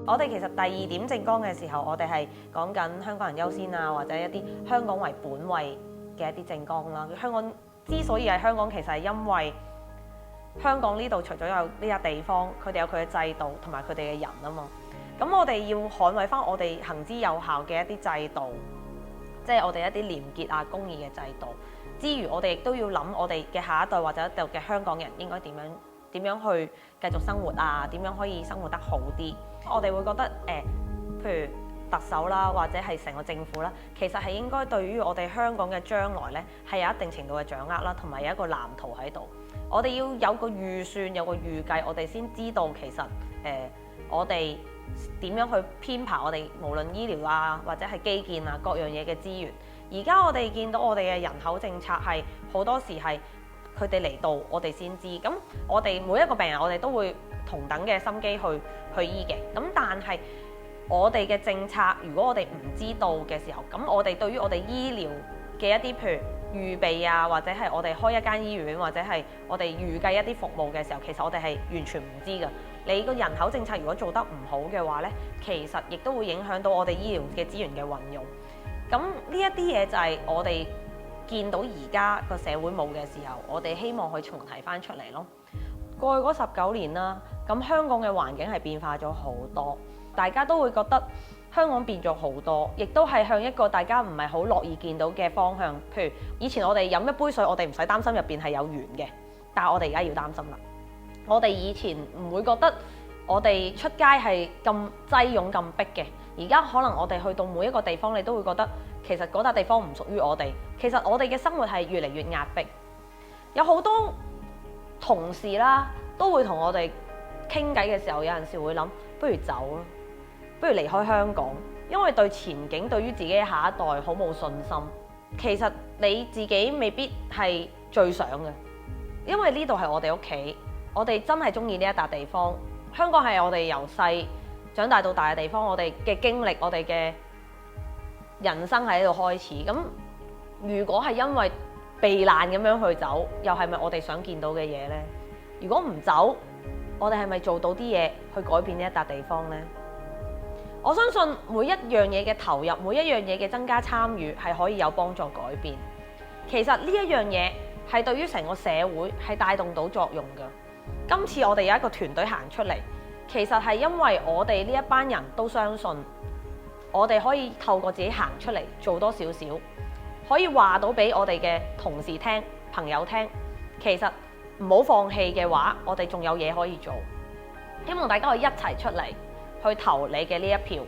我哋其實第二點政綱嘅時候，我哋係講緊香港人優先啊，或者一啲香港為本位嘅一啲政綱啦。香港之所以係香港，其實係因為香港呢度除咗有呢笪地方，佢哋有佢嘅制度同埋佢哋嘅人啊嘛。咁我哋要捍衛翻我哋行之有效嘅一啲制度，即係我哋一啲廉潔啊、公義嘅制度。之餘，我哋亦都要諗我哋嘅下一代或者一代嘅香港人應該點樣去繼續生活啊？點樣可以生活得好啲？我哋會覺得譬如特首啦，或者係成個政府啦，其實係應該對於我哋香港嘅將來咧，係有一定程度嘅掌握啦，同埋有一個藍圖喺度。我哋要有個預算，有個預計，我哋先知道其實我哋點樣去編排我哋無論醫療啊，或者係基建啊各樣嘢嘅資源。而家我哋見到我哋嘅人口政策係好多時係佢哋嚟到我哋先知，咁我哋每一個病人我哋都會同等嘅心機去醫嘅。咁但係我哋嘅政策，如果我哋唔知道嘅時候，咁我哋對於我哋醫療嘅一啲譬如預備啊，或者係我哋開一間醫院，或者係我哋預計一啲服務嘅時候，其實我哋係完全唔知㗎。你個人口政策如果做得唔好嘅話呢，其實亦都會影響到我哋醫療嘅資源嘅運用。咁呢一啲嘢就係我哋見到而家個社會冇嘅時候，我哋希望去重提翻出嚟咯。過去嗰19年啦，咁香港嘅環境係變化咗好多，大家都會覺得香港變咗好多，亦都係向一個大家唔係好樂意見到嘅方向。譬如以前我哋飲一杯水，我哋唔使擔心入邊係有鉛嘅，但係我哋而家要擔心啦。我哋以前唔會覺得我哋出街係咁擠擁咁逼嘅，而家可能我哋去到每一個地方，你都會覺得其實嗰笪地方唔屬於我哋。其實我哋嘅生活係越嚟越壓迫，有好多同事啦都會同我哋傾偈嘅時候，有陣時會諗，不如走咯，不如離開香港，因為對前景、對於自己嘅下一代好冇信心。其實你自己未必係最想嘅，因為呢度係我哋屋企。我哋真係中意呢一笪地方，香港係我哋由細長大到大嘅地方，我哋嘅經歷，我哋嘅人生喺度開始。咁如果係因為避難咁樣去走，又係咪我哋想見到嘅嘢呢？如果唔走，我哋係咪做到啲嘢去改變呢一笪地方呢？我相信每一樣嘢嘅投入，每一樣嘢嘅增加參與係可以有幫助改變。其實呢一樣嘢係對於成個社會係帶動到作用㗎。今次我哋有一個團隊行出嚟，其實係因為我哋呢一班人都相信，我哋可以透過自己行出嚟做多少少，可以話到俾我哋嘅同事聽、朋友聽，其實唔好放棄嘅話，我哋仲有嘢可以做。希望大家可以一齊出嚟去投你嘅呢一票。